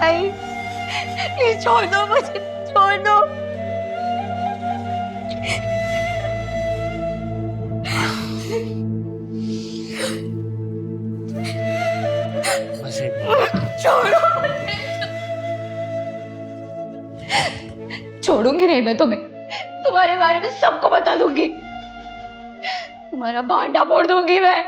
नहीं, प्लीज छोड़ दो मुझे, छोड़ दो। छोड़ो, छोड़ूंगी नहीं मैं तुम्हें। तुम्हारे बारे में सबको बता दूंगी, तुम्हारा भांडा फोड़ दूंगी मैं।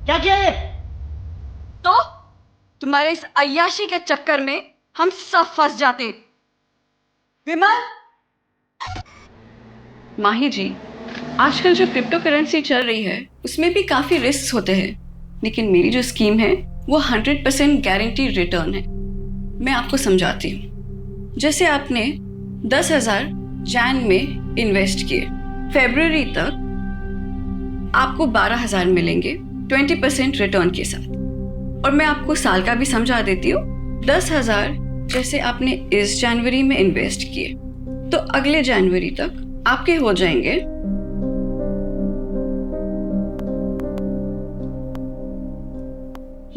क्या किया ये? तो तुम्हारे इस अय्याशी के चक्कर में हम सब फंस जाते। विमल। माही जी, आजकल जो क्रिप्टो करेंसी चल रही है उसमें भी काफी रिस्क होते हैं, लेकिन मेरी जो स्कीम है वो 100% गारंटी रिटर्न है। मैं आपको समझाती हूँ। जैसे आपने 10,000 जैन में इन्वेस्ट किए, फरवरी तक आपको 12,000 मिलेंगे 20% रिटर्न के साथ। और मैं आपको साल का भी समझा देती हूँ। 10,000 जैसे आपने इस जनवरी में इन्वेस्ट किए तो अगले जनवरी तक आपके हो जाएंगे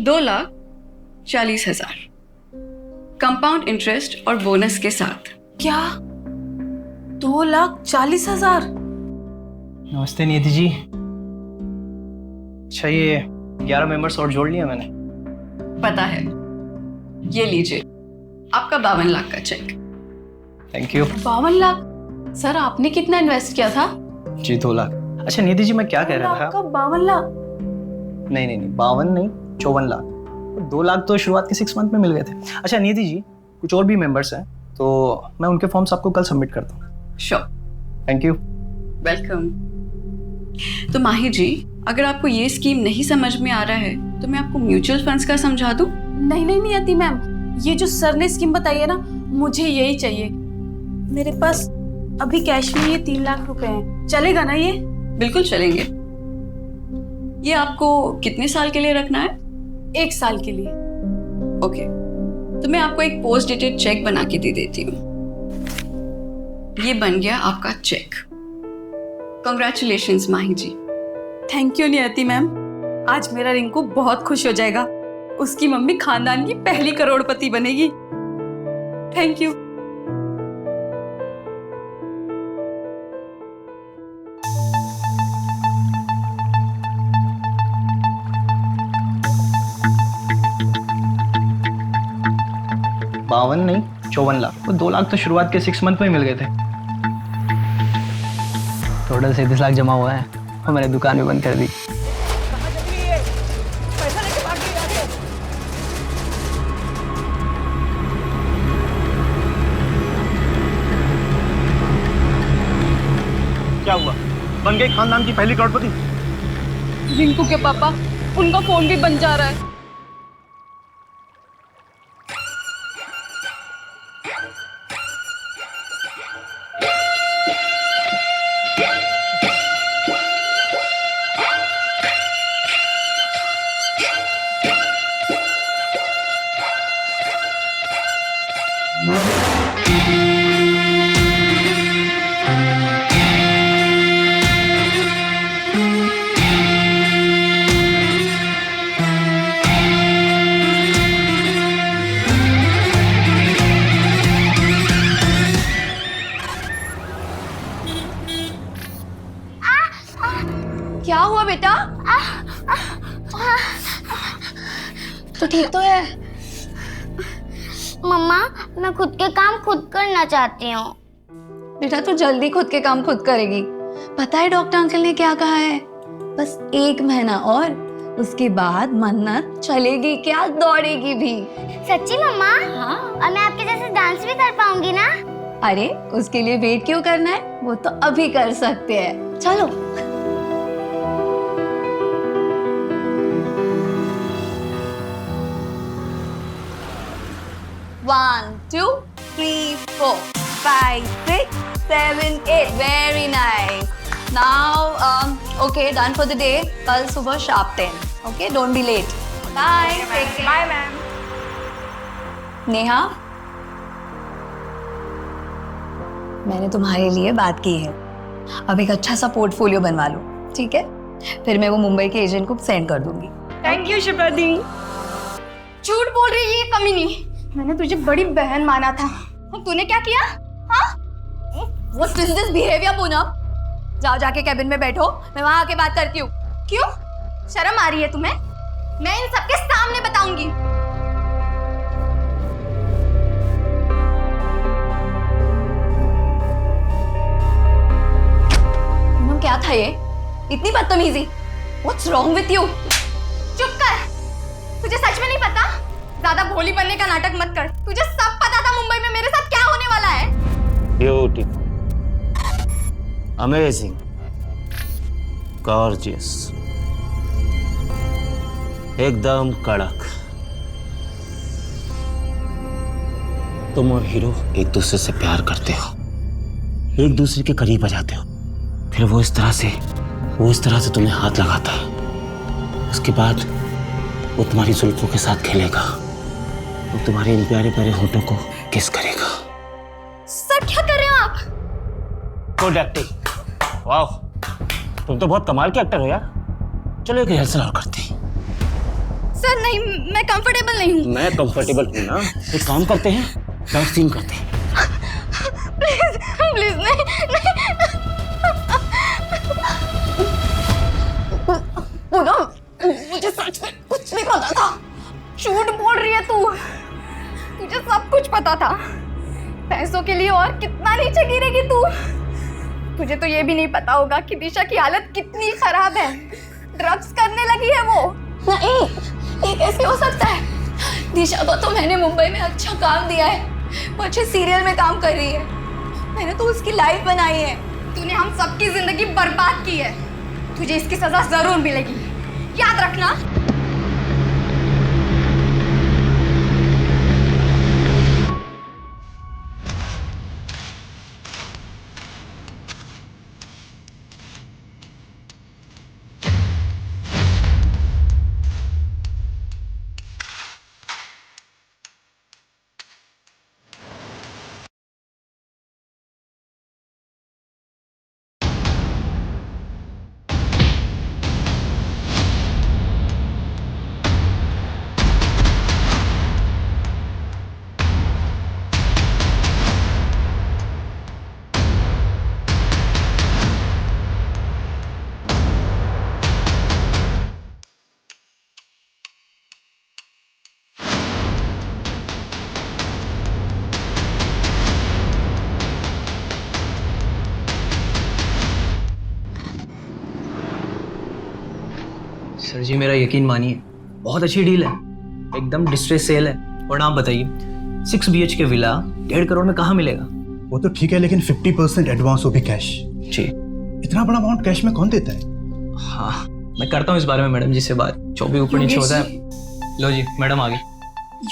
2,40,000 कंपाउंड इंटरेस्ट और बोनस के साथ। क्या 2,40,000? नमस्ते नियति जी। अच्छा, ये 11 मेंबर्स और जोड़ लिया मैंने। पता है, ये लीजिए आपका 52 लाख का cheque. Thank you. 52 lakh? Sir आपने कितना इन्वेस्ट किया था? जी 2 लाख। अच्छा नियति जी, मैं क्या कह रहा था? आपका 52 लाख? नहीं नहीं नहीं, 52 नहीं, 54 लाख। 2 लाख तो शुरुआत के 6 मंथ में मिल गए थे। अच्छा नियति जी, कुछ और भी मेंबर्स हैं तो मैं उनके फॉर्म्स आपको कल सबमिट करता हूँ। श्योर। Thank you. वेलकम। तो माही जी, अगर आपको ये स्कीम नहीं समझ में आ रहा है तो मैं आपको म्यूचुअल फंड्स का समझा दूं? नहीं नहीं नहीं आती मैम, ये जो सर ने स्कीम बताई है ना, मुझे यही चाहिए। मेरे पास अभी कैश में ये 3 लाख रुपए हैं, चलेगा ना ये? बिल्कुल चलेंगे। ये आपको कितने साल के लिए रखना है? 1 साल के लिए। ओके, तो मैं आपको एक पोस्ट डेटेड चेक बना के दे देती हूँ। ये बन गया आपका cheque. Congratulations Mahi ji. Thank you Niyati ma'am, आज मेरा रिंकू बहुत खुश हो जाएगा। उसकी मम्मी खानदान की पहली करोड़पति बनेगी। Thank you. बावन नहीं, 54 लाख। वो 2 लाख तो शुरुआत के 6 मंथ में मिल गए थे। टोटल 37 लाख जमा हुआ है और मैंने दुकान भी बंद कर दी। क्या हुआ? बन गई खानदान की पहली करोड़पति? रिंकू के पापा, उनका फोन भी बन जा रहा है। क्या हुआ बेटा? तो ठीक तो है? मम्मा, मैं खुद के काम खुद करना चाहती हूँ। बेटा तू जल्दी खुद के काम खुद करेगी। पता है डॉक्टर अंकल ने क्या कहा है? बस 1 महीना और, उसके बाद मन्नत चलेगी क्या, दौड़ेगी भी। सच्ची मम्मा? हाँ। और मैं आपके जैसे डांस भी कर पाऊंगी ना? अरे उसके लिए वेट क्यों करना है, वो तो अभी कर सकते हैं। चलो। 1 2 3 4 5 6 7 8 very nice. Now okay, done for the day. कल सुबह sharp 10. Okay, don't be late. Bye. Take care. Bye ma'am. Neha, मैंने तुम्हारे लिए बात की है। अब एक अच्छा सा पोर्टफोलियो बनवा लो, ठीक है? फिर मैं वो मुंबई के एजेंट को सेंड कर दूंगी। थैंक यू शिप्रा दी। झूठ बोल रही है ये कमीनी। मैंने तुझे बड़ी बहन माना था और तूने क्या किया? हाँ? What is this behavior, Poonam? जाओ जाके कैबिन में बैठो, मैं वहां आके बात करती हूँ। क्यों? शर्म आ रही है तुम्हें? मैं इन सबके सामने बताऊंगी। पूनम क्या था ये? इतनी बदतमीजी? What's wrong with you? चुप कर। तुझे सच में नहीं पता? ज्यादा भोली बनने का नाटक मत कर। तुझे सब पता था मुंबई में मेरे साथ क्या होने वाला है। ब्यूटीफुल, अमेजिंग, गॉर्जियस, एकदम कड़क। तुम और हीरो एक दूसरे से प्यार करते हो, एक दूसरे के करीब आ जाते हो, फिर वो इस तरह से तुम्हें हाथ लगाता है। उसके बाद वो तुम्हारी जुल्फों के साथ खेलेगा, वो तुम्हारे इन प्यारे प्यारे होठों को किस करेगा। सर क्या कर रहे हो आप? गुड एक्टिंग, वाह, तुम तो बहुत कमाल के एक्टर हो यार। चलो एक रिहर्सल और करते हैं। सर नहीं, मैं कंफर्टेबल नहीं हूँ। मैं कंफर्टेबल हूँ ना, एक काम करते हैं, डांस सीन करते हैं। प्लीज प्लीज नहीं नहीं। पूनम, मुझे सच में कुछ नहीं पता था। झूठ बोल रही है तू। तुझे सब कुछ पता था। पैसों के लिए और कितना नीचे गिरेगी तू। तुझे तो ये भी नहीं पता होगा कि दिशा की हालत कितनी खराब है। ड्रग्स करने लगी है वो। नहीं, ये कैसे हो सकता है? दिशा को तो मैंने मुंबई में अच्छा काम दिया है, वो अच्छे सीरियल में काम कर रही है। मैंने तो उसकी लाइफ बनाई है। तूने हम सबकी जिंदगी बर्बाद की है। तुझे इसकी सजा जरूर मिलेगी, याद रखना। सर जी मेरा यकीन मानिए, बहुत अच्छी डील है, एकदम डिस्ट्रेस सेल है। और आप बताइए 6 BHK विला 1.5 करोड़ में कहाँ मिलेगा? वो तो ठीक है, लेकिन 50% एडवांस, वो भी कैश। जी। इतना बड़ा अमाउंट कैश में कौन देता है? हाँ, मैं करता हूँ इस बारे में मैडम जी से बात। जो भी ऊपर नीचे होता है। लो जी, मैडम आ गई।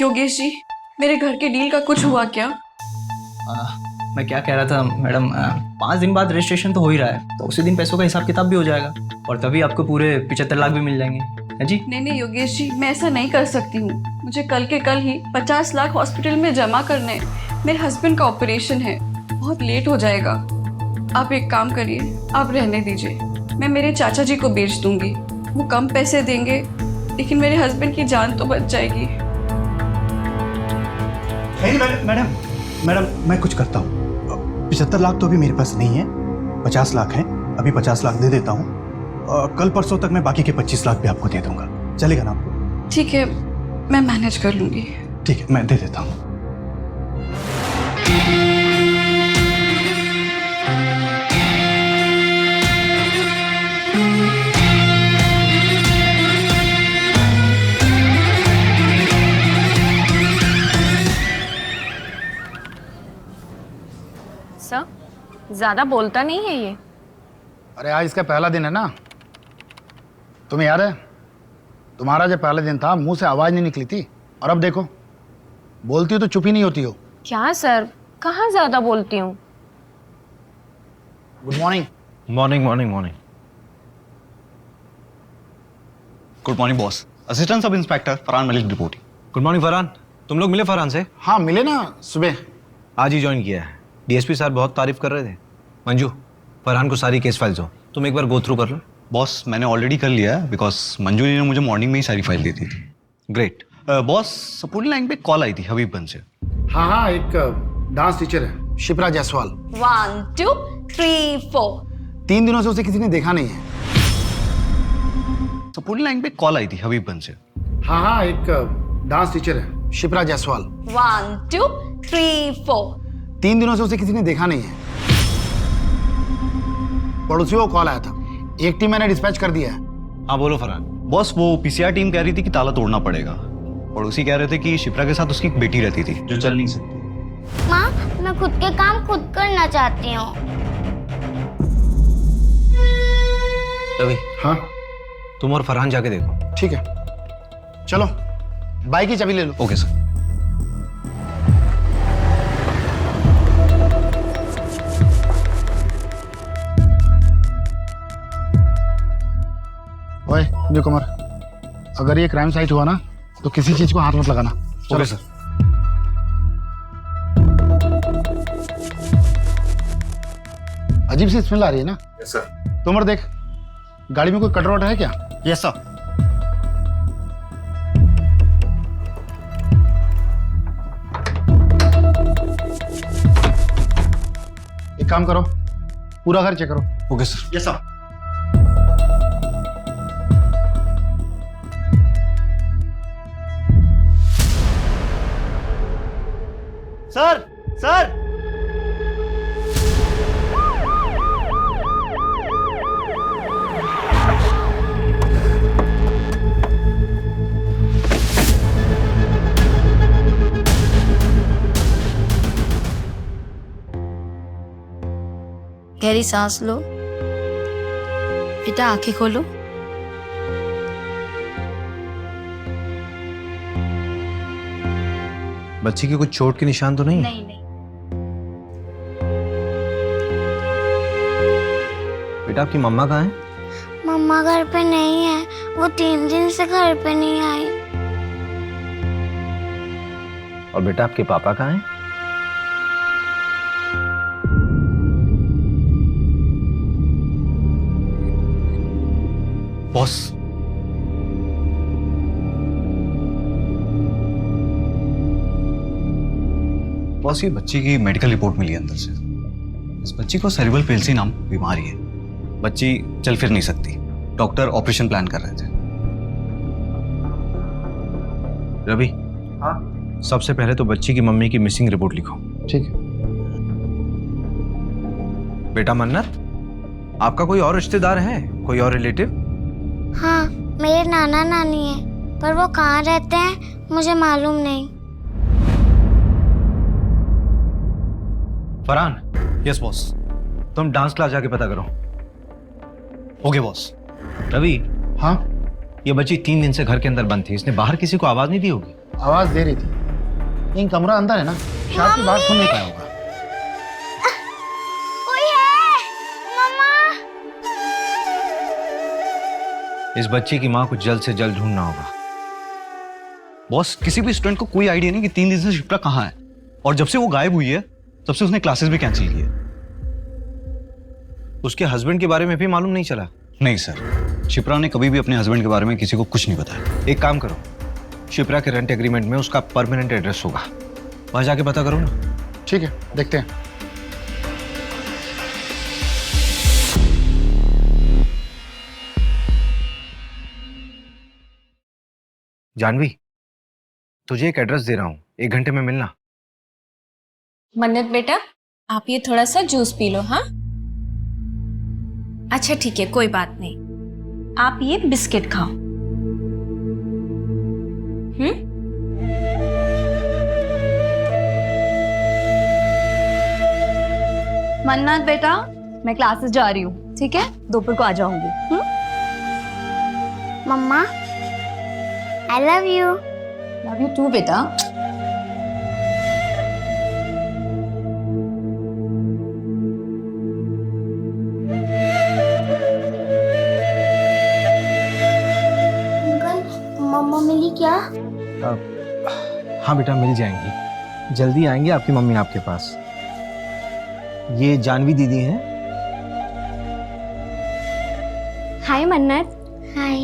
योगेश जी, मेरे घर के डील का कुछ हुआ क्या? मैं क्या कह रहा था मैडम, 5 दिन बाद रजिस्ट्रेशन तो हो ही रहा है, तो उसी दिन पैसों का हिसाब किताब भी हो जाएगा और तभी आपको पूरे 75 लाख भी मिल जाएंगे। है जी? नहीं योगेश जी, मैं ऐसा नहीं कर सकती हूँ। मुझे कल के कल ही 50 लाख हॉस्पिटल में जमा करने हैं। मेरे हस्बैंड का ऑपरेशन है, बहुत लेट हो जाएगा। आप एक काम करिए, आप रहने दीजिए, मैं मेरे चाचा जी को बेच दूंगी। वो कम पैसे देंगे, लेकिन मेरे हस्बैंड की जान तो बच जाएगी। नहीं मैडम, मैं कुछ करता हूँ। 75 लाख तो अभी मेरे पास नहीं है, 50 लाख है। अभी 50 लाख दे देता हूँ, कल परसों तक मैं बाकी के 25 लाख भी आपको दे दूंगा। चलेगा ना आपको? ठीक है, मैं मैनेज कर लूंगी। ठीक है, मैं दे देता हूँ। सर, ज्यादा बोलता नहीं है ये। अरे आज इसका पहला दिन है ना, तुम्हें याद है तुम्हारा जब पहला दिन था मुंह से आवाज नहीं निकली थी, और अब देखो बोलती हो तो चुप ही नहीं होती हो। क्या सर, कहाँ ज्यादा बोलती हूँ। Good morning. Morning morning morning. Good morning boss. Assistant sub inspector Farhan Malik reporting. Good morning Farhan, तुम लोग मिले फरहान से? हाँ मिले ना, सुबह। आज ही ज्वाइन किया है। डीएसपी सर बहुत तारीफ कर रहे थे। मंजू, फरहान को सारी केस फाइल्स हो, तुम एक बार गो थ्रू कर लो। बॉस मैंने ऑलरेडी कर लिया है बिकॉज मंजू ने मुझे मॉर्निंग में ही सारी फाइल दी थी। ग्रेट। बॉस सपोर्टिंग लाइन पे कॉल आई थी हबीबगंज से। हाँ हाँ, एक डांस टीचर है शिप्रा जायसवाल। 1 2 3 4। 3 दिनों से उसे किसी ने देखा नहीं है। सपोर्टिंग लाइन पे कॉल आई थी हबीबगंज से। हाँ हाँ, एक डांस टीचर है शिप्रा जायसवाल। 1 2 3 4। 3 दिनों से उसे किसी ने देखा नहीं है। पड़ोसियों को कॉल आया था, एक टीम मैंने डिस्पैच कर दिया है। हाँ बोलो फरहान। बॉस वो पीसीआर टीम कह रही थी कि ताला तोड़ना पड़ेगा। पड़ोसी कह रहे थे कि शिप्रा के साथ उसकी एक बेटी रहती थी जो चल नहीं सकती। माँ, मैं खुद के काम खुद करना चाहती हूँ। रवि, हाँ तुम और फरहान जाके देखो। ठीक है, चलो बाइक की चाबी ले लो। Okay sir. ओए न्यू कमर, अगर ये क्राइम साइट हुआ ना तो किसी चीज को हाथ मत लगाना। Okay sir. अजीब सी स्मेल आ रही है ना? Yes sir. तुमर देख, गाड़ी में कोई कटर वटर है क्या? Yes sir. एक काम करो, पूरा घर चेक करो। Okay sir. Yes sir. Sir sir गहरी सांस लो। बेटा आंखें खोलो। बच्ची की कुछ चोट के निशान तो नहीं? नहीं नहीं। बेटा आपकी मम्मा कहाँ है? मम्मा घर पे नहीं है, वो 3 दिन से घर पे नहीं आई। और बेटा आपके पापा कहाँ हैं? बॉस बॉस ये बच्ची की मेडिकल रिपोर्ट मिली है अंदर से। इस बच्ची को सेरिब्रल पेल्सी नाम बीमारी है। बच्ची चल फिर नहीं सकती। डॉक्टर ऑपरेशन प्लान कर रहे थे। रवि, हाँ सबसे पहले तो बच्ची की मम्मी की मिसिंग रिपोर्ट लिखो। ठीक है। बेटा मन्नत, आपका कोई और रिश्तेदार है, कोई और रिलेटिव? हाँ, मेरे नाना नानी है, पर वो कहाँ रहते हैं मुझे मालूम नहीं। फरहान। Yes boss. तुम डांस क्लास जाके पता करो। Okay boss. रवि, हाँ, ये बच्ची 3 दिन से घर के अंदर बंद थी, इसने बाहर किसी को आवाज नहीं दी होगी? आवाज दे रही थी, लेकिन कमरा अंदर है ना, शायद की बात सुन नहीं पाया होगा। कोई है? मम्मा। इस बच्ची की माँ को जल्द से जल्द ढूंढना होगा। बॉस किसी भी स्टूडेंट को कोई आइडिया नहीं कि 3 दिन से शिप्रा कहाँ है, और जब से वो गायब हुई है तब से उसने क्लासेस भी कैंसिल की है। उसके हस्बैंड के बारे में भी मालूम नहीं चला? नहीं सर, शिप्रा ने कभी भी अपने हस्बैंड के बारे में किसी को कुछ नहीं बताया। एक काम करो, शिप्रा के रेंट एग्रीमेंट में उसका परमानेंट एड्रेस होगा, वहां जाके पता करो ना। ठीक है, देखते हैं। जानवी, तुझे एक एड्रेस दे रहा हूँ, 1 घंटे में मिलना। मन्नत बेटा, आप ये थोड़ा सा जूस पी लो। हाँ अच्छा ठीक है, कोई बात नहीं। आप ये बिस्किट खाओ। मन्नत बेटा, मैं क्लासेस जा रही हूँ, ठीक है? दोपहर को आ जाऊंगी। Mamma, I love you. Love you too बेटा। अंकल, मम्मा मिली क्या? हाँ बेटा, मिल जाएंगी, जल्दी आएंगे आपकी मम्मी आपके पास। ये जानवी दीदी हैं, हाय मन्नत। हाय।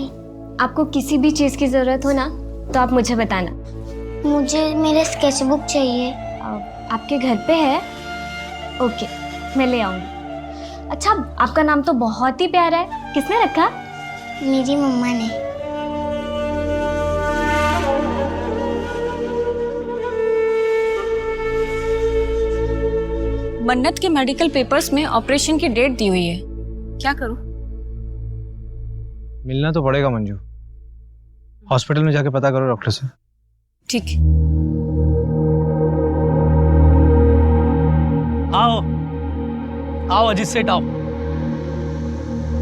आपको किसी भी चीज़ की ज़रूरत हो ना तो आप मुझे बताना। मुझे मेरे स्केचबुक चाहिए। आपके घर पे है? ओके, मैं ले आऊँगी। अच्छा, आपका नाम तो बहुत ही प्यारा है, किसने रखा? मेरी मम्मा ने। मन्नत के मेडिकल पेपर्स में ऑपरेशन की डेट दी हुई है, क्या करूं? मिलना तो पड़ेगा मंजू। हॉस्पिटल में जाके पता करो डॉक्टर से। ठीक है। आओ आओ अजीत सेठ आओ।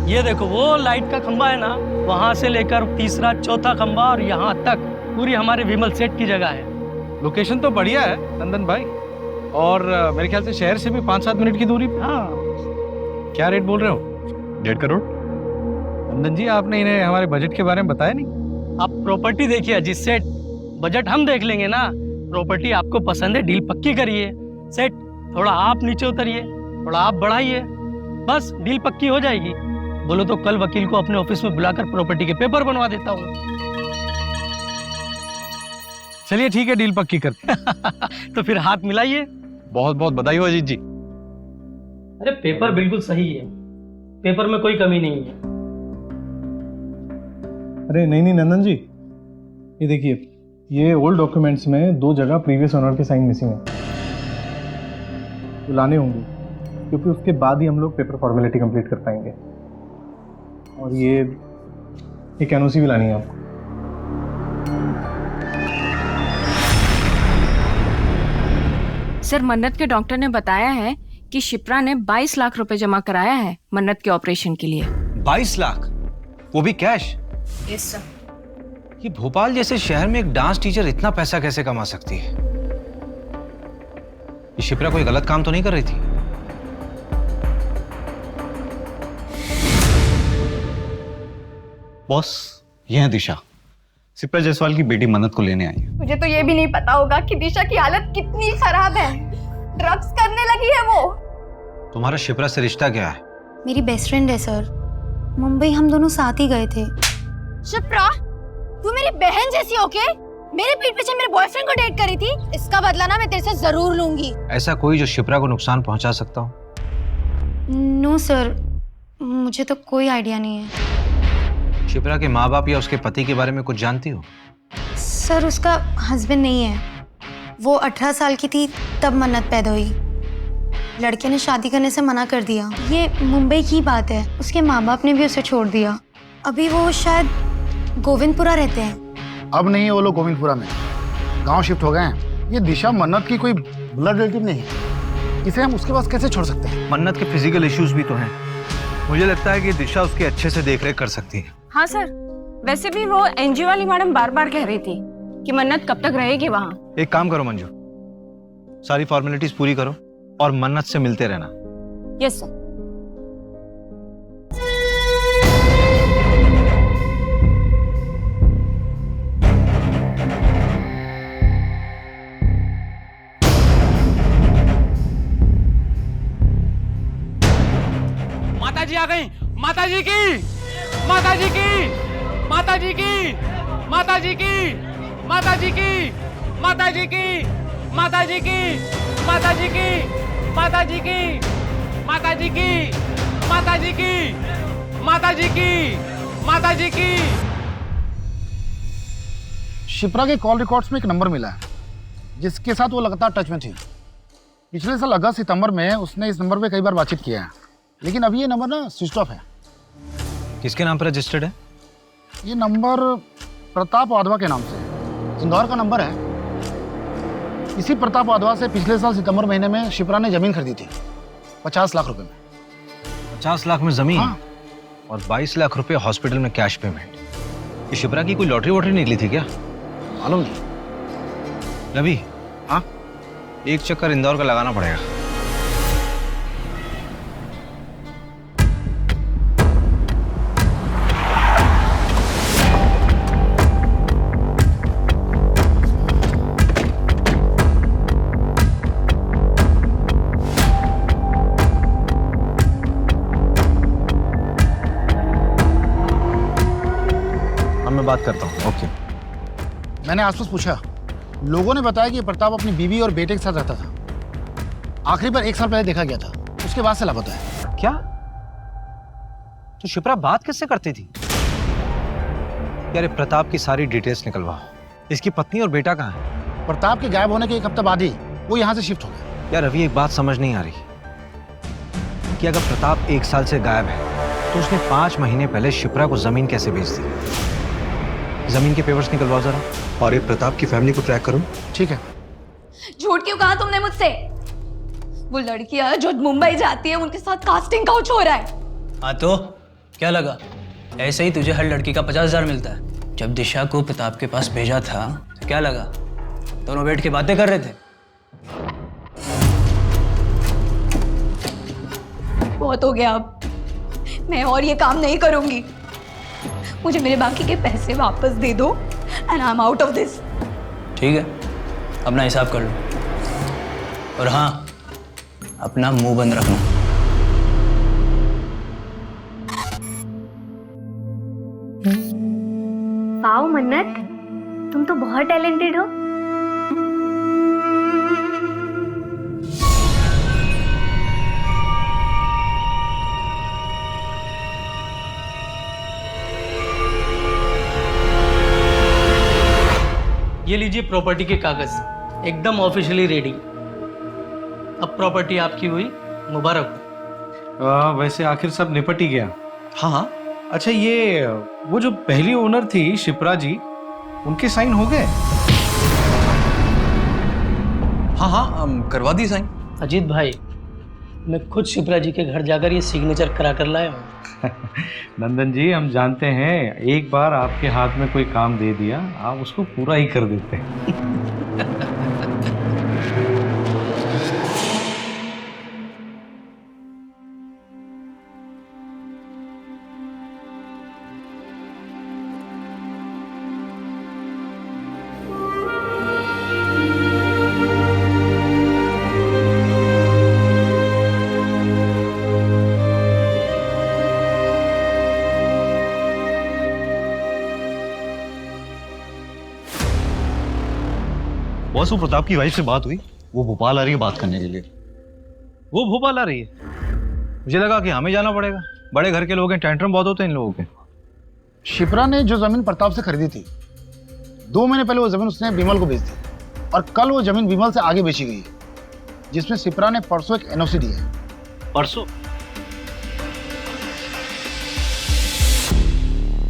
ये देखो वो लाइट का खंबा है ना, वहां से लेकर तीसरा चौथा खंबा और यहाँ तक पूरी हमारे विमल सेठ की जगह है। लोकेशन तो बढ़िया है नंदन भाई, और मेरे ख्याल से शहर से भी 5-7 मिनट की दूरी पे। हाँ, क्या रेट बोल रहे हो? 1.5 करोड़। नंदन जी, आपने इन्हें हमारे बजट के बारे में बताया नहीं। आप प्रॉपर्टी देखिए अजीत सेठ, बजट हम देख लेंगे ना। प्रॉपर्टी आपको पसंद है, डील पक्की करिए। सेठ थोड़ा आप नीचे उतरिए, थोड़ा आप बढ़ाइए, बस डील पक्की हो जाएगी। बोलो तो कल वकील को अपने ऑफिस में बुलाकर प्रॉपर्टी के पेपर बनवा देता हूँ। चलिए ठीक है, डील पक्की करते तो फिर हाथ मिलाइए। बहुत बहुत बधाई हो अजीत जी। अरे पेपर बिल्कुल सही है, पेपर में कोई कमी नहीं है। अरे नहीं नंदन जी, ये देखिए, ये ओल्ड डॉक्यूमेंट्स में 2 जगह प्रीवियस ओनर के साइन मिसिंग है, तो लाने होंगे, क्योंकि उसके बाद ही हम लोग पेपर फॉर्मेलिटी कंप्लीट कर पाएंगे। और ये एक एनओसी भी लानी है आपको। सर, मन्नत के डॉक्टर ने बताया है कि शिप्रा ने 22 लाख रुपए जमा कराया है मन्नत के ऑपरेशन के लिए। 22 लाख, वो भी कैश? Yes sir. ये भोपाल जैसे शहर में एक डांस टीचर इतना पैसा कैसे कमा सकती है? ये शिप्रा कोई गलत काम तो नहीं कर रही थी? बॉस, ये है दिशा, शिप्रा जायसवाल की बेटी मन्नत को लेने आई है। मुझे तो ये भी नहीं पता होगा कि दिशा की हालत कितनी खराब है। ड्रग्स करने लगी है वो। तुम्हारा शिप्रा से रिश्ता क्या है? मेरी बेस्ट फ्रेंड है सर, मुंबई हम दोनों साथ ही गए थे। शिप्रा, तू मेरी बहन जैसी होके मेरे पीठ पीछे मेरे बॉयफ्रेंड को डेट करी थी। इसका बदला ना मैं तेरे से जरूर लूंगी। ऐसा कोई जो शिप्रा को नुकसान पहुंचा सकता हो? नो सर, मुझे तो कोई आइडिया नहीं है। शिप्रा के माँ बाप या उसके पति के बारे में कुछ जानती हो? सर, उसका हस्बैंड नहीं है। वो 18 साल की थी तब मन्नत पैदा हुई। लड़के ने शादी करने से मना कर दिया। ये मुंबई की बात है, उसके माँ बाप ने भी उसे छोड़ दिया। अभी वो शायद गोविंदपुरा रहते हैं। अब नहीं है वो लोग गोविंदपुरा में, गांव शिफ्ट हो गए हैं। ये दिशा मन्नत की कोई ब्लड रिलेटिव नहीं है, इसे हम उसके पास कैसे छोड़ सकते हैं? मन्नत के फिजिकल इश्यूज भी तो हैं। मुझे लगता है कि दिशा उसकी अच्छे से देखरेख कर सकती है। हाँ सर, वैसे भी वो एनजीओ वाली मैडम बार बार कह रही थी कि मन्नत कब तक रहेगी वहाँ। एक काम करो मंजू, सारी फॉर्मेलिटीज पूरी करो और मन्नत से मिलते रहना। Yes sir. माता जी आ गई। माता जी की, माता जी की, माता जी की, माता जी की, माता जी की, माता जी की, माता जी की, माता जी की, माता जी की, माता जी की, माता जी की, माता जी की, माता जी की। शिप्रा के कॉल रिकॉर्ड्स में एक नंबर मिला है जिसके साथ वो लगातार टच में थी। पिछले साल अगस्त सितंबर में उसने इस नंबर पे कई बार बातचीत किया है, लेकिन अभी ये नंबर ना स्विच ऑफ है। किसके नाम पर रजिस्टर्ड है? ये नंबर प्रताप वाधवा के नाम से है, इंदौर का नंबर है। इसी प्रताप वाधवा से पिछले साल सितंबर महीने में शिप्रा ने जमीन खरीदी थी 50 लाख रुपए में। 50 लाख में जमीन? हाँ। और 22 लाख रुपए हॉस्पिटल में कैश पेमेंट। ये शिप्रा की कोई लॉटरी वॉटरी निकली थी क्या? मालूम नहीं। रवि, हाँ, एक चक्कर इंदौर का लगाना पड़ेगा। बात करता हूँ। ओके। मैंने आसपास पूछा, लोगों ने बताया कि प्रताप अपनी बीवी और बेटे के साथ रहता था। आखिरी बार 1 साल पहले देखा गया था, उसके बाद से लापता है। क्या? तो शिप्रा बात किससे करती थी? यार प्रताप की सारी डिटेल्स निकलवाओ। इसकी पत्नी और बेटा कहाँ है? प्रताप के गायब होने के 1 हफ्ता बाद ही वो यहाँ से शिफ्ट हो गया। यार अभी एक बात समझ नहीं आ रही कि अगर प्रताप 1 साल से गायब है तो उसने 5 महीने पहले शिप्रा को जमीन कैसे बेच दी? जमीन के पेपर्स निकलवाओ जरा। और ये प्रताप की फैमिली को ट्रैक करो। ठीक है। झूठ क्यों कहा तुमने मुझसे? वो लड़कियां जो मुंबई जाती है उनके साथ कास्टिंग काउच हो रहा है। हाँ तो क्या लगा? ऐसे ही तुझे हर लड़की का 50,000 मिलता है। जब दिशा को प्रताप के पास भेजा था तो क्या लगा? दोनों बैठ के बातें कर रहे थे। बहुत हो गया, अब मैं और ये काम नहीं करूंगी। मुझे मेरे बाकी के पैसे वापस दे दो and I am out of this. ठीक है, अपना हिसाब कर लो। और हाँ, अपना मुंह बंद रखना। वाओ मन्नत, तुम तो बहुत टैलेंटेड हो। ये लीजिए प्रॉपर्टी के कागज, एकदम ऑफिशियली रेडी। अब प्रॉपर्टी आपकी हुई, मुबारक हो। वैसे आखिर सब निपट ही गया। हाँ हाँ। अच्छा ये वो जो पहली ओनर थी शिप्रा जी, उनके साइन हो गए? हाँ हाँ, करवा दी साइन। अजीत भाई, मैं खुद शिप्रा जी के घर जाकर ये सिग्नेचर करा कर लाया हूँ। नंदन जी, हम जानते हैं एक बार आपके हाथ में कोई काम दे दिया आप उसको पूरा ही कर देते हैं। बॉस, वो प्रताप की वाइफ से बात हुई, वो भोपाल आ रही है बात करने के लिए। वो भोपाल आ रही है? मुझे लगा कि हमें जाना पड़ेगा। बड़े घर के लोग हैं, टेंट्रम बहुत होते हैं इन लोगों के। शिप्रा ने जो जमीन प्रताप से खरीदी थी, 2 महीने पहले वो जमीन उसने विमल को बेच दी और कल वो जमीन विमल से आगे बेची गई, जिसमें शिप्रा ने परसों एक एनओसी दी है। परसों?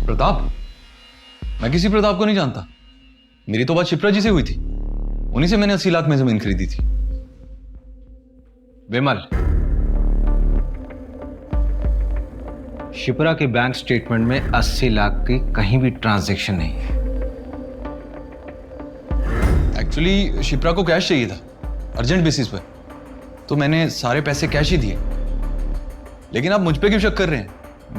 प्रताप? मैं किसी प्रताप को नहीं जानता। मेरी तो बात शिप्रा जी से हुई थी, उन्हीं से मैंने 80 लाख में जमीन खरीदी थी। विमल, शिप्रा के बैंक स्टेटमेंट में 80 लाख की कहीं भी ट्रांजैक्शन नहीं है। एक्चुअली शिप्रा को कैश चाहिए था, अर्जेंट बेसिस पर, तो मैंने सारे पैसे कैश ही दिए। लेकिन आप मुझ पे क्यों शक कर रहे हैं?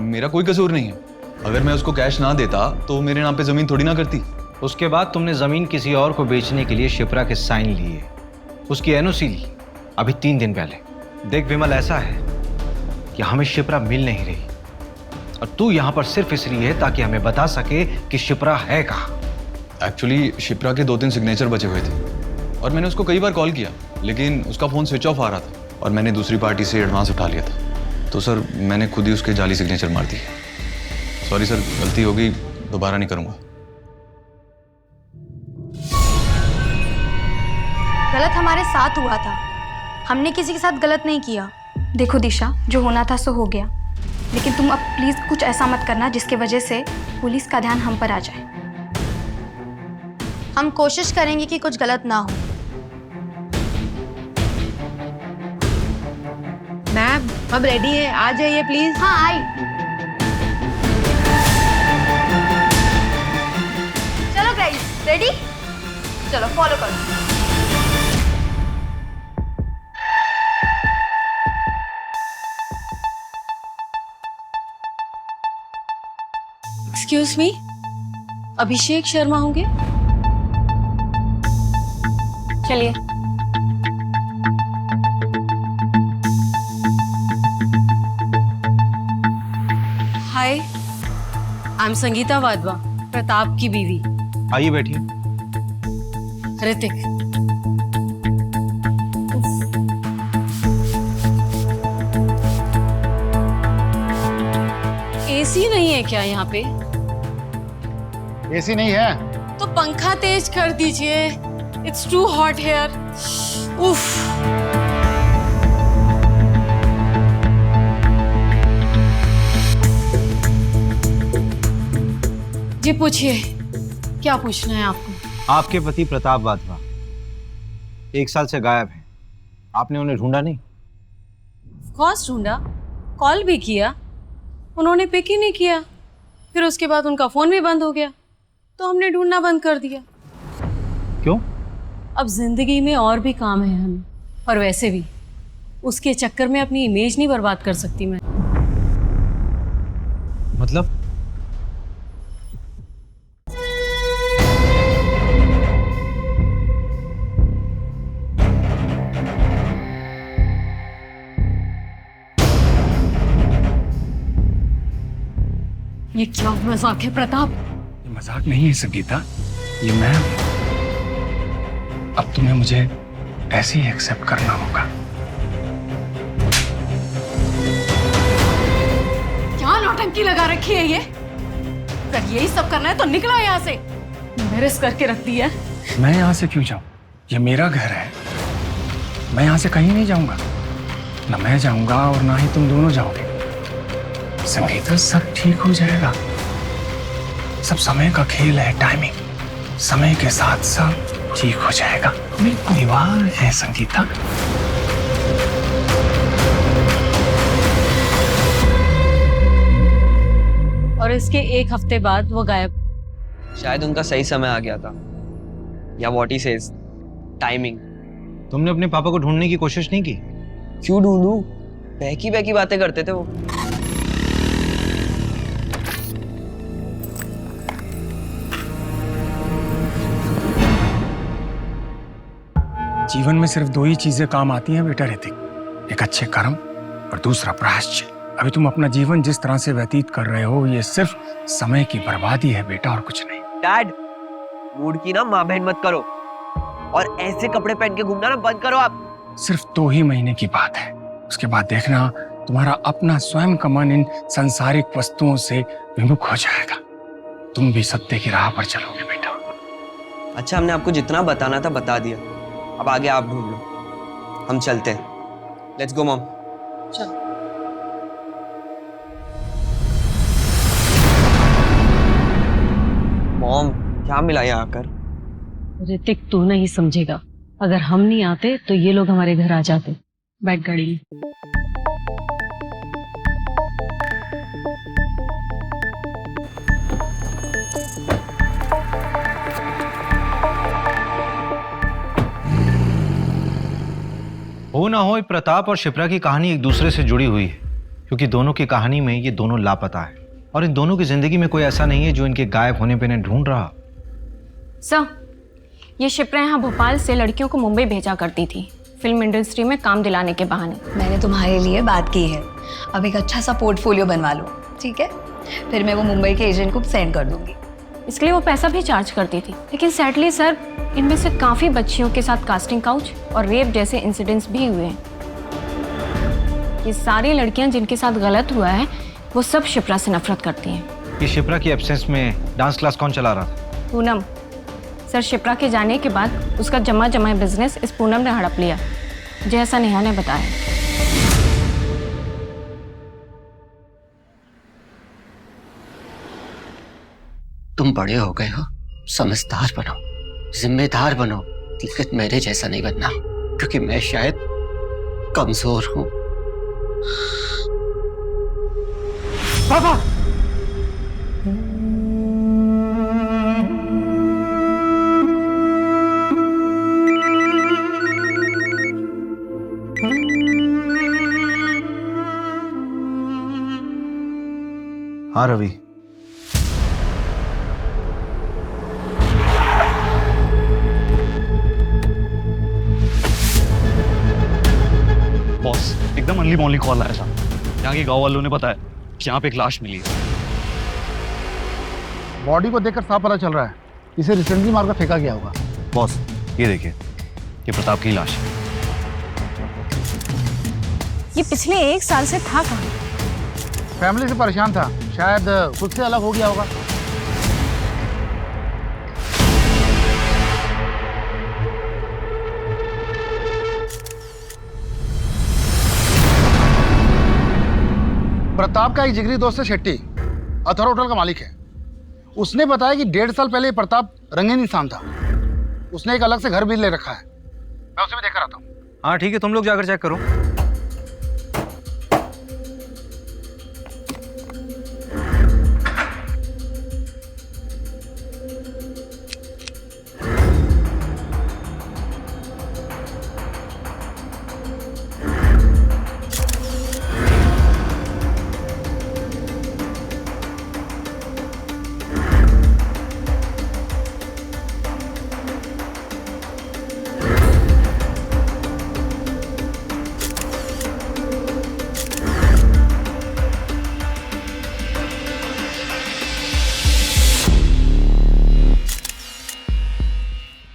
मेरा कोई कसूर नहीं है। अगर मैं उसको कैश ना देता तो मेरे नाम पे जमीन थोड़ी ना करती। उसके बाद तुमने जमीन किसी और को बेचने के लिए शिप्रा के साइन लिए, उसकी एनओसी ली अभी 3 दिन पहले। देख विमल, ऐसा है कि हमें शिप्रा मिल नहीं रही और तू यहां पर सिर्फ इसलिए है ताकि हमें बता सके कि शिप्रा है कहां। एक्चुअली शिप्रा के 2-3 सिग्नेचर बचे हुए थे और मैंने उसको कई बार कॉल किया, लेकिन उसका फोन स्विच ऑफ आ रहा था और मैंने दूसरी पार्टी से एडवांस उठा लिया था। तो सर, मैंने खुद ही उसके जाली सिग्नेचर मार दिए। सॉरी सर, गलती हो गई, दोबारा नहीं करूंगा। गलत हमारे साथ हुआ था, हमने किसी के साथ गलत नहीं किया। देखो दिशा, जो होना था सो हो गया, लेकिन तुम अब प्लीज कुछ ऐसा मत करना जिसकी वजह से पुलिस का ध्यान हम पर आ जाए। हम कोशिश करेंगे कि कुछ गलत ना हो। मैम, अब रेडी है, आ जाइए प्लीज। हाँ आई। चलो गाइस, रेडी? चलो फॉलो करो। एक्सक्यूज मी, अभिषेक शर्मा होंगे? चलिए। हाय, आई एम संगीता वाधवा, प्रताप की बीवी। आइए बैठिए। ऋतिक। एसी नहीं है क्या यहाँ पे? एसी नहीं है तो पंखा तेज कर दीजिए। It's too hot here. उफ। जी पूछिए, क्या पूछना है आपको? आपके पति प्रताप वाधवा 1 साल से गायब हैं। आपने उन्हें ढूंढा नहीं? कॉस ढूंढा, कॉल भी किया, उन्होंने पिक ही नहीं किया। फिर उसके बाद उनका फोन भी बंद हो गया, तो हमने ढूंढना बंद कर दिया। क्यों? अब जिंदगी में और भी काम है हमें, और वैसे भी उसके चक्कर में अपनी इमेज नहीं बर्बाद कर सकती मैं। मतलब? ये क्या मजाक है प्रताप? ये मजाक नहीं है संगीता, ये मैं। अब तुम्हें मुझे ऐसे ही एक्सेप्ट करना होगा। क्या नौटंकी लगा रखी है ये? अगर यही सब करना है तो निकला यहाँ से। मेरेस करके रख दिया। मैं यहाँ से क्यों जाऊं? ये मेरा घर है। मैं यहाँ से कहीं नहीं जाऊंगा। ना मैं जाऊंगा और ना ही तुम दोनों जाओगे। संगीता, सब ठीक हो जाएगा। सब समय का खेल है, टाइमिंग। समय के साथ सब ठीक हो जाएगा। मेरी परिवार है संगीता। और इसके 1 हफ्ते बाद वो गायब। शायद उनका सही समय आ गया था, या व्हाट ही सेज, टाइमिंग। तुमने अपने पापा को ढूंढने की कोशिश नहीं की? क्यों ढूंढूं? बहकी बहकी बातें करते थे वो। जीवन में सिर्फ 2 ही चीजें काम आती हैं बेटा ऋतिक, एक अच्छे कर्म और दूसरा प्रायश्चित। अभी तुम अपना जीवन जिस तरह से व्यतीत कर रहे हो, ये सिर्फ समय की बर्बादी है बेटा, और कुछ नहीं। डैड, मूड की ना माँ बहन मत करो, और ऐसे कपड़े पहन के घूमना ना बंद करो आप। सिर्फ 2 ही महीने की बात है, उसके बाद देखना तुम्हारा अपना स्वयं का मन इन सांसारिक वस्तुओं से विमुख हो जाएगा। तुम भी सत्य की राह पर चलोगे बेटा। अच्छा, हमने आपको जितना बताना था बता दिया, अब आगे आप ढूंढ लो। हम चलते हैं। Let's go mom. चल। मॉम, क्या मिला यहाँ आकर? ऋतिक, तू नहीं समझेगा। अगर हम नहीं आते तो ये लोग हमारे घर आ जाते। बैठ गाड़ी में। हो ना हो, प्रताप और शिप्रा की कहानी एक दूसरे से जुड़ी हुई है, क्योंकि दोनों की कहानी में ये दोनों लापता है, और इन दोनों की जिंदगी में कोई ऐसा नहीं है जो इनके गायब होने पे इन्हें ढूंढ रहा। सर, ये शिप्रा यहाँ भोपाल से लड़कियों को मुंबई भेजा करती थी, फिल्म इंडस्ट्री में काम दिलाने के बहाने। मैंने तुम्हारे लिए बात की है, अब एक अच्छा सा पोर्टफोलियो बनवा लो, ठीक है? फिर मैं वो मुंबई के एजेंट को सेंड कर दूंगी। इसके लिए वो पैसा भी चार्ज करती थी, लेकिन सैडली सर, इनमें से काफ़ी बच्चियों के साथ कास्टिंग काउच और रेप जैसे इंसिडेंट्स भी हुए हैं। ये सारी लड़कियां जिनके साथ गलत हुआ है, वो सब शिप्रा से नफरत करती हैं। ये शिप्रा की एब्सेंस में डांस क्लास कौन चला रहा था? पूनम। सर, शिप्रा के जाने के बाद उसका जमा बिजनेस इस पूनम ने हड़प लिया, जैसा नेहा ने बताया। तुम बड़े हो गए हो, समझदार बनो, जिम्मेदार बनो, लेकिन मेरे जैसा नहीं बनना, क्योंकि मैं शायद कमजोर हूं। पापा! हाँ रवि। बॉस, एकदम अनली मॉनली कॉल आया था। यहाँ के गांव वालों ने बताया कि यहाँ पे एक लाश मिली है। बॉडी को देखकर साफ पता चल रहा है इसे रिसेंटली मारकर फेंका गया होगा। बॉस ये देखिए, ये प्रताप की लाश है। ये पिछले 1 साल से था कहाँ? फैमिली से परेशान था, शायद खुद से अलग हो गया होगा। प्रताप का एक जिगरी दोस्त है शेट्टी, अथर होटल का मालिक है। उसने बताया कि 1.5 साल पहले प्रताप रंगीन इंसान था। उसने एक अलग से घर भी ले रखा है। मैं उसे भी देख कर आता हूँ। हाँ ठीक है, तुम लोग जाकर चेक करो।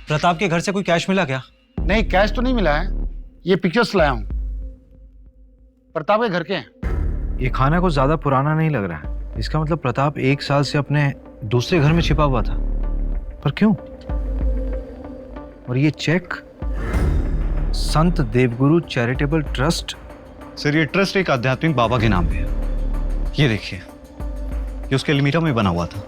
प्रताप के घर से कोई कैश मिला क्या? नहीं, कैश तो नहीं मिला है। ये पिक्चर्स लाया हूँ, प्रताप के घर के हैं। ये खाना कुछ ज्यादा पुराना नहीं लग रहा है। इसका मतलब प्रताप 1 साल से अपने दूसरे घर में छिपा हुआ था। पर क्यों? और ये चेक संत देवगुरु चैरिटेबल ट्रस्ट। सर ये ट्रस्ट एक आध्यात्मिक बाबा के नाम पे है। ये देखिए, ये उसके लिमिटा में बना हुआ था।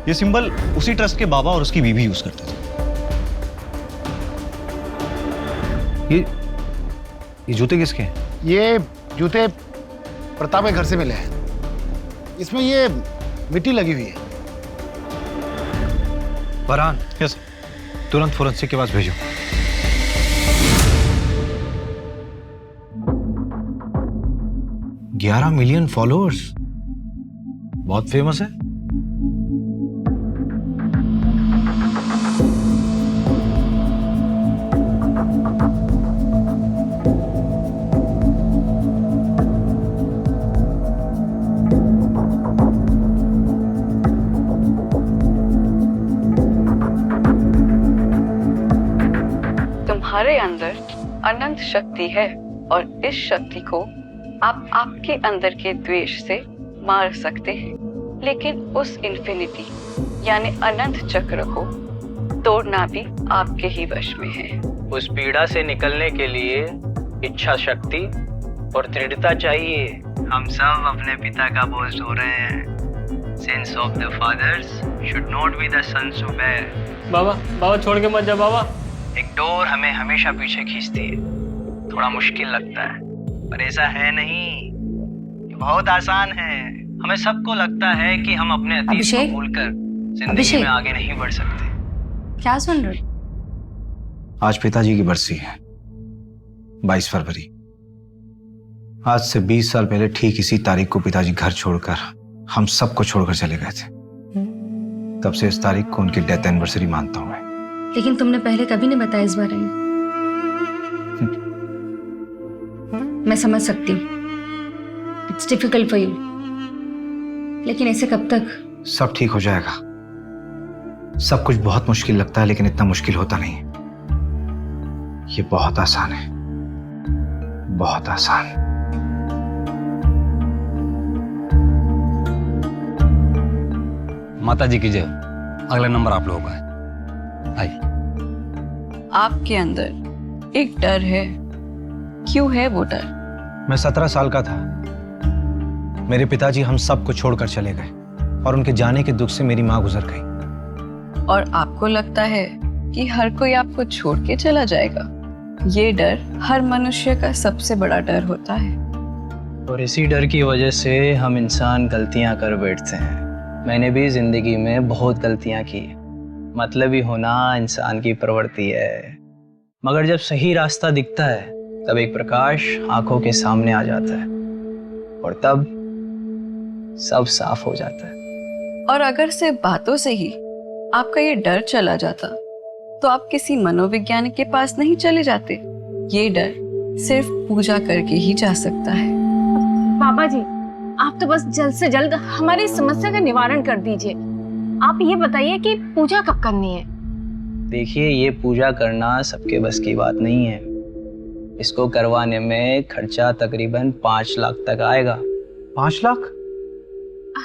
ये सिंबल उसी ट्रस्ट के बाबा और उसकी बीवी यूज करते थे। ये जूते किसके हैं? ये जूते प्रताप के घर से मिले हैं। इसमें ये मिट्टी लगी हुई है। फरहान, यस, तुरंत फोरेंसिक के पास भेजो। $11 मिलियन फॉलोअर्स, बहुत फेमस है। तुम्हारे अंदर अनंत शक्ति है और इस शक्ति को आप आपके अंदर के द्वेष से मार सकते हैं, लेकिन उस इन्फिनिटी यानी अनंत चक्र को तोड़ना भी आपके ही वश में है। उस पीड़ा से निकलने के लिए इच्छा शक्ति और दृढ़ता चाहिए। हम सब अपने पिता का बोझ ढो रहे हैं। Sins of the fathers should not be the sons of bear। बाबा छोड़ के मत जा बाबा। एक डोर हमें हमेशा पीछे खींचती है। थोड़ा मुश्किल लगता है, पर ऐसा है नहीं। ये बहुत आसान है। हमें सबको लगता है कि हम अपने अतीत को भूलकर जिंदगी में आगे नहीं बढ़ सकते। क्या सुन रहे? आज पिताजी की बरसी है, 22 फरवरी। आज से 20 साल पहले ठीक इसी तारीख को पिताजी घर छोड़कर हम सबको छोड़कर चले गए थे। तब से इस तारीख को उनकी डेथ एनिवर्सरी मानता हूं मैं। लेकिन तुमने पहले कभी नहीं बताया इस बारे में। मैं समझ सकती हूँ, इट्स डिफिकल्ट फॉर यू, लेकिन ऐसे कब तक? सब ठीक हो जाएगा। सब कुछ बहुत मुश्किल लगता है, लेकिन इतना मुश्किल होता नहीं। ये बहुत आसान है, बहुत आसान। माता जी की जय। अगला नंबर आप लोगों का है। आइए। आपके अंदर एक डर है। क्यों है वो डर? मैं 17 साल का था। मेरे पिताजी हम सबको छोड़कर चले गए और उनके जाने के दुख से मेरी माँ गुजर गई। और आपको लगता है कि हर कोई आपको छोड़ के चला जाएगा। ये डर हर मनुष्य का सबसे बड़ा डर होता है। और इसी डर की वजह से हम इंसान गलतियां कर बैठते हैं। मैंने भी जिंदगी में बहुत गलतियां की। मतलबी होना इंसान की प्रवृत्ति है, मगर जब सही रास्ता दिखता है तब एक प्रकाश आंखों के सामने आ जाता है और तब सब साफ हो जाता है। और अगर सिर्फ बातों से ही आपका ये डर चला जाता तो आप किसी मनोवैज्ञानिक के पास नहीं चले जाते। ये डर सिर्फ पूजा करके ही जा सकता है। बाबा जी, आप तो बस जल्द से जल्द हमारी इस समस्या का निवारण कर दीजिए। आप ये बताइए कि पूजा कब करनी है? देखिए, ये पूजा करना सबके बस की बात नहीं है। इसको करवाने में खर्चा तकरीबन 5 लाख तक आएगा। 5 लाख?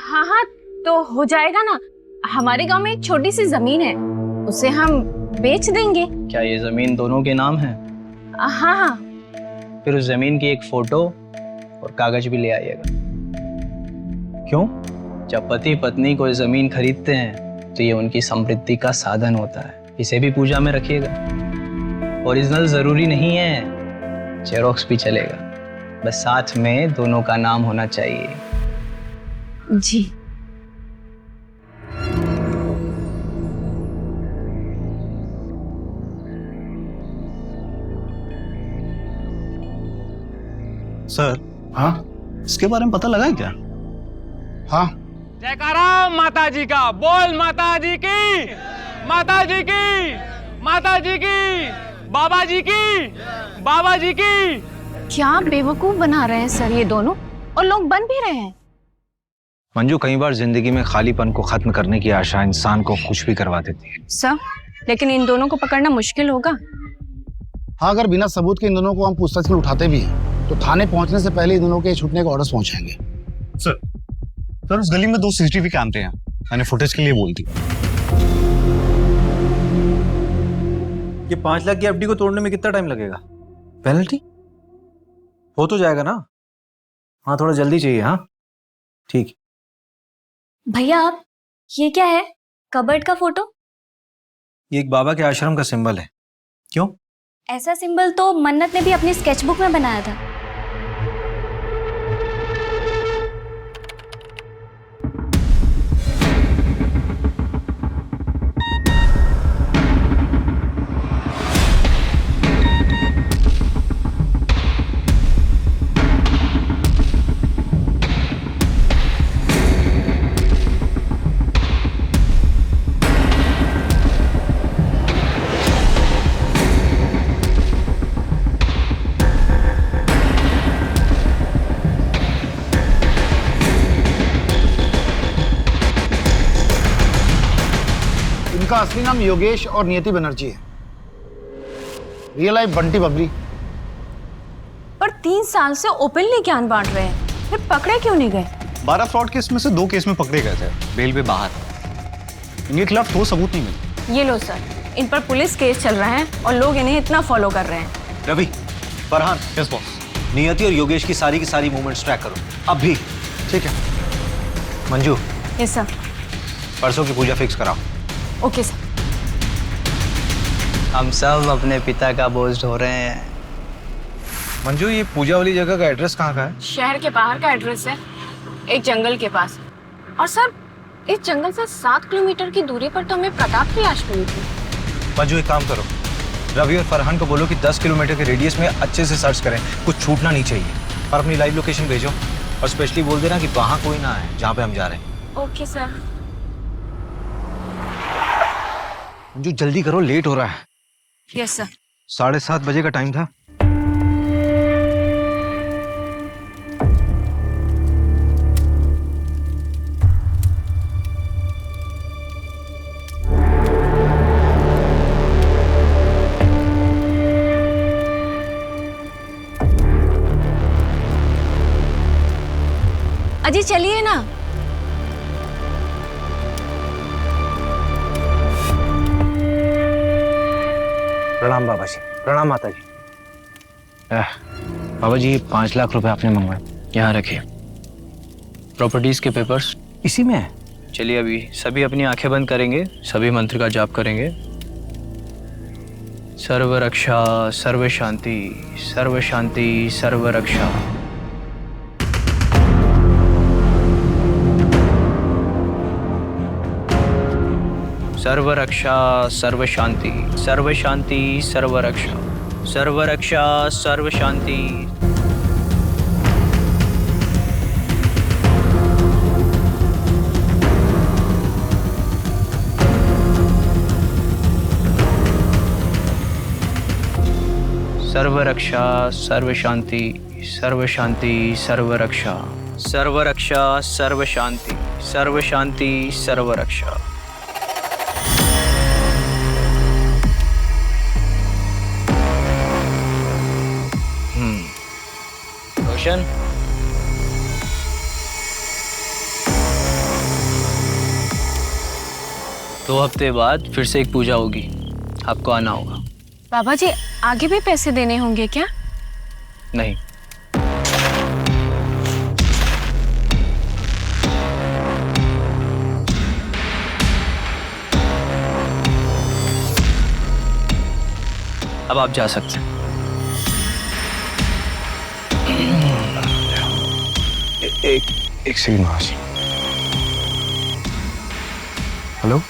हाँ हाँ, तो हो जाएगा ना। हमारे गांव में एक छोटी सी जमीन है, उसे हम बेच देंगे। क्या ये जमीन दोनों के नाम है? हाँ हाँ। फिर उस जमीन की एक फोटो और कागज भी ले आइएगा। क्यों? जब पति पत्नी कोई जमीन खरीदते हैं तो ये उनकी समृद्धि का साधन होता है। इसे भी पूजा में रखिएगा। ओरिजिनल जरूरी नहीं है, जेरोक्स भी चलेगा, बस साथ में दोनों का नाम होना चाहिए। जी। सर, हाँ, इसके बारे में पता लगा है क्या? हाँ। जयकारा माता जी का, बोल माता जी की, माता जी की, माता जी की, बाबा जी की, बाबा जी की। क्या बेवकूफ बना रहे हैं सर ये दोनों, और लोग बन भी रहे हैं। मंजू, कई बार जिंदगी में खालीपन को खत्म करने की आशा इंसान को कुछ भी करवा देती है। सर, लेकिन इन दोनों को पकड़ना मुश्किल होगा। हाँ, अगर बिना सबूत के इन दोनों को हम पूछताछ में उठाते भी हैं तो थाने पहुंचने से पहले इन दोनों के छूटने के ऑर्डर्स पहुंचाएंगे। सर, उस गली में 2 CCTV कैमरे हैं, मैंने फुटेज के लिए बोल दी। ये 5 लाख की एफडी को तोड़ने में कितना टाइम लगेगा? पेनल्टी हो तो जाएगा ना? हाँ, थोड़ा जल्दी चाहिए। हाँ ठीक। भैया, आप ये क्या है? कबर्ड का फोटो? ये एक बाबा के आश्रम का सिंबल है। क्यों? ऐसा सिंबल तो मन्नत ने भी अपनी स्केचबुक में बनाया था। इनका असली नाम योगेश और नियति बनर्जी है। रियल लाइफ बंटी बबरी। पर 3 साल से ओपनली ज्ञान बांट रहे हैं, फिर पकड़े क्यों नहीं गए? 12 फ्रॉड केस में से 2 केस में पकड़े गए थे, बेल पे बाहर। इनके खिलाफ ठोस सबूत नहीं मिले। ये लो सर, इन पर पुलिस केस चल रहा है और लोग इन्हें इतना फॉलो कर रहे हैं। Ravi, Farhan, yes boss. नियति और योगेश की सारी मूवमेंट्स ट्रैक करो अब भी। ठीक है। Manju, yes sir. परसों की पूजा फिक्स कराओ। Okay sir. हम सब अपने पिता का बोझ ढो रहे हैं। मंजू, ये पूजा वाली जगह का एड्रेस कहाँ का है? शहर के बाहर का एड्रेस है, एक जंगल के पास। और सर, इस जंगल से 7 किलोमीटर की दूरी पर तो हमें प्रताप की लाश मिली थी। मंजू, एक काम करो, रवि और फरहान को बोलो कि 10 किलोमीटर के रेडियस में अच्छे से सर्च करें, कुछ छूटना नहीं चाहिए। और अपनी लाइव लोकेशन भेजो और स्पेशली बोल देना कि वहाँ कोई ना आए जहाँ पे हम जा रहे हैं। Okay sir. मंजू, जल्दी करो, लेट हो रहा है। Yes sir. 7:30 बजे का टाइम था। अजी चलिए ना। प्रणाम बाबा जी। प्रणाम माता जी। बाबा जी, 5 लाख रुपए आपने मंगवाए, यहाँ रखिए। प्रॉपर्टीज के पेपर्स इसी में है। चलिए, अभी सभी अपनी आंखें बंद करेंगे, सभी मंत्र का जाप करेंगे। सर्व रक्षा, सर्व शांति, सर्व शांति, सर्व रक्षा। सर्व रक्षा, सर्व शांति, सर्व शांति, सर्व रक्षा, सर्व रक्षा, सर्व शांति। सर्वरक्षा सर्व शांति सर्व शांति सर्वरक्षा सर्वरक्षा सर्व शांति सर्व शांति सर्वरक्षा। रोशन, 2 हफ्ते बाद फिर से एक पूजा होगी, आपको आना होगा। बाबा जी आगे भी पैसे देने होंगे क्या? नहीं। अब आप जा सकते हैं। एक सेकंड महाराज। हेलो,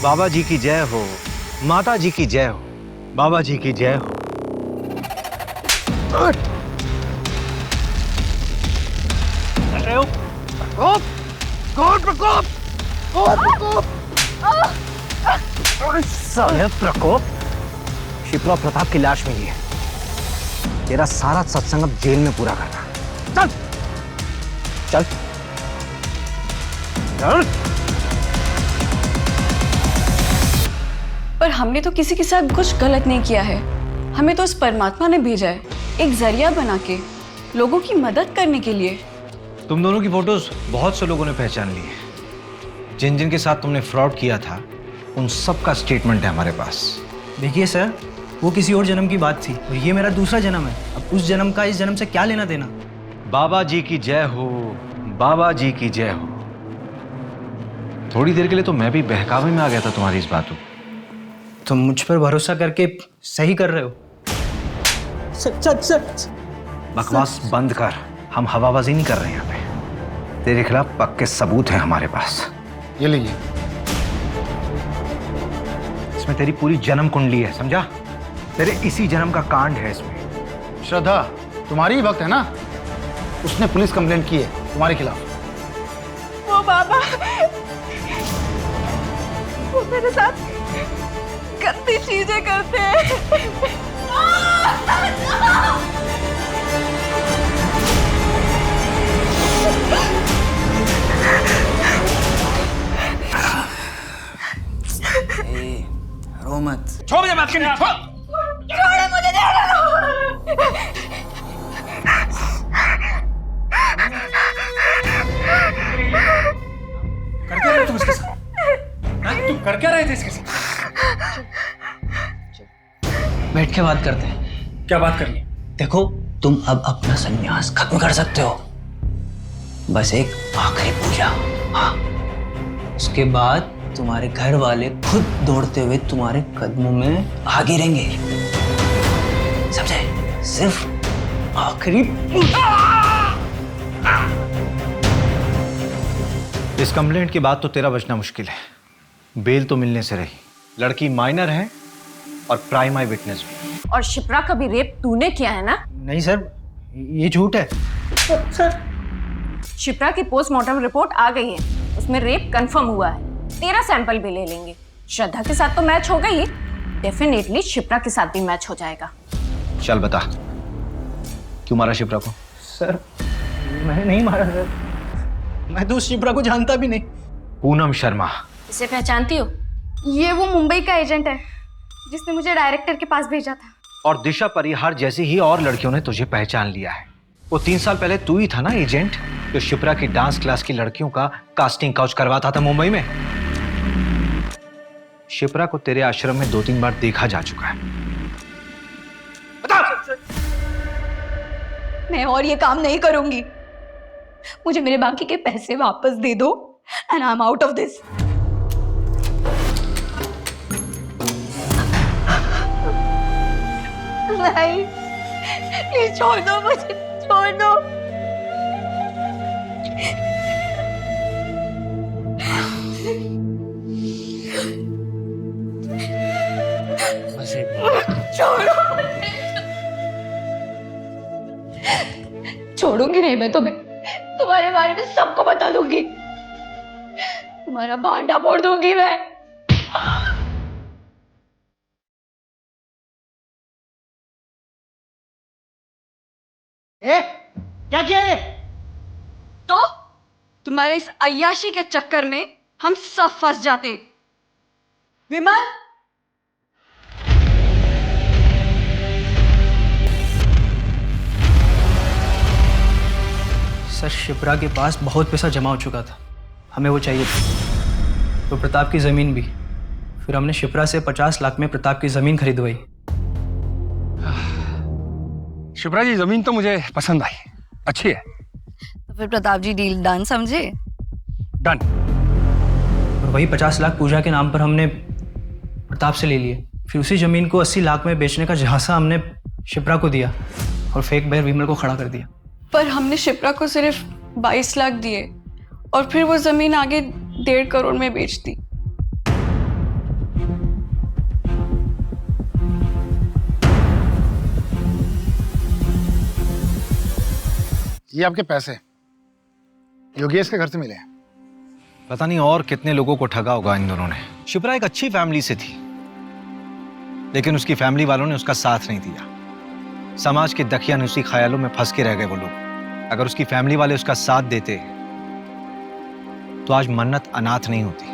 बाबा जी की जय हो, माता जी की जय हो, बाबा जी की जय हो। प्रकोप, शिप्रा प्रताप की लाश मिली है। तेरा सारा सत्संग अब जेल में पूरा करना। चल चल चल। पर हमने तो किसी के साथ कुछ गलत नहीं किया है। हमें तो उस परमात्मा ने भेजा है एक जरिया बना के, लोगों की मदद करने के लिए। तुम दोनों की फोटोज बहुत से लोगों ने पहचान ली है। जिन जिन के साथ तुमने फ्रॉड किया था उन सब का स्टेटमेंट है हमारे पास। देखिए सर, वो किसी और जन्म की बात थी और ये मेरा दूसरा जन्म है। अब उस जन्म का इस जन्म से क्या लेना देना। बाबा जी की जय हो, बाबा जी की जय हो। थोड़ी देर के लिए तो मैं भी बहकावे में आ गया था तुम्हारी इस बातों। तुम मुझ पर भरोसा करके सही कर रहे हो। बकवास बंद कर, हम हवाबाजी नहीं कर रहे हैं यहाँ पे। तेरे खिलाफ पक्के सबूत हैं हमारे पास। ये लीजिए। इसमें तेरी पूरी जन्म कुंडली है, समझा? तेरे इसी जन्म का कांड है इसमें। श्रद्धा तुम्हारी ही भक्त है ना? उसने पुलिस कंप्लेंट की है तुम्हारे खिलाफ। वो बाबा, वो मेरे साथ गंदी चीजें करते हैं। रो मत। छोड़ मुझे, बात करनी। छोड़ो मुझे, कर क्या रहे तुम इसके साथ? तुम कर क्या रहे थे इसके साथ? बैठ के बात करते हैं। क्या बात करनी? देखो, तुम अब अपना संन्यास खत्म कर सकते हो। बस एक आखिरी पूजा, हाँ। उसके बाद तुम्हारे घर वाले खुद दौड़ते हुए तुम्हारे कदमों में आ गिरेंगे, समझे? सिर्फ आखिरी इस कंप्लेंट के बाद तो तेरा बचना मुश्किल है। बेल तो मिलने से रही। लड़की माइनर है और प्राइम आई विटनेस भी। और शिप्रा का भी रेप तूने किया है ना? नहीं सर, ये झूठ है। सर, शिप्रा की पोस्टमार्टम रिपोर्ट आ गई है, उसमें रेप कंफर्म हुआ है। तेरा सैंपल भी ले लेंगे। श्रद्धा के साथ तो मैच हो गई, डेफिनेटली शिप्रा के साथ भी मैच हो जाएगा। चल बता, क्यों मारा शिप्रा को? सर, मैंने नहीं मारा सर। मैं तो उस शिप्रा को जानता भी नहीं। पूनम शर्मा। इसे पहचानती हो? ये वो मुंबई का एजेंट है जिसने मुझे डायरेक्टर के पास भेजा था। और दिशा परिहार जैसी ही और लड़कियों ने तुझे पहचान लिया है। वो 3 साल पहले तू ही था ना एजेंट जो शिप्रा की डांस क्लास की लड़कियों का कास्टिंग काउच करवाता था मुंबई में। शिप्रा को तेरे आश्रम में 2-3 बार देखा जा चुका है। मैं और ये काम नहीं करूंगी। मुझे मेरे बाकी के पैसे वापस दे दो and I am out of this. नहीं, प्लीज छोड़ दो मुझे, छोड़ दो। छोड़ो मुझे। छोड़ूंगी नहीं मैं तुम्हें, तुम्हारे बारे में सबको बता दूंगी। तुम्हारा भांडा फोड़ दूंगी मैं। क्या किया ये? तो तुम्हारे इस अय्याशी के चक्कर में हम सब फंस जाते। विमल, सर शिप्रा के पास बहुत पैसा जमा हो चुका था, हमें वो चाहिए था। तो प्रताप की ज़मीन भी। फिर हमने शिप्रा से 50 लाख में प्रताप की ज़मीन खरीदवाई। शिप्रा जी, जमीन तो मुझे पसंद आई, अच्छी है। तो फिर प्रताप जी डील डन समझे? डन। और वही 50 लाख पूजा के नाम पर हमने प्रताप से ले लिए। फिर उसी ज़मीन को 80 लाख में बेचने का झांसा हमने शिप्रा को दिया और फेक बैर विमल को खड़ा कर दिया। पर हमने शिप्रा को सिर्फ 22 लाख दिए और फिर वो जमीन आगे 1.5 करोड़ में बेच दी। ये आपके पैसे योगेश के घर से मिले हैं। पता नहीं और कितने लोगों को ठगा होगा इन दोनों ने। शिप्रा एक अच्छी फैमिली से थी, लेकिन उसकी फैमिली वालों ने उसका साथ नहीं दिया। समाज के दकियानुसी ख्यालों में फंस के रह गए वो लोग। अगर उसकी फैमिली वाले उसका साथ देते तो आज मन्नत अनाथ नहीं होती।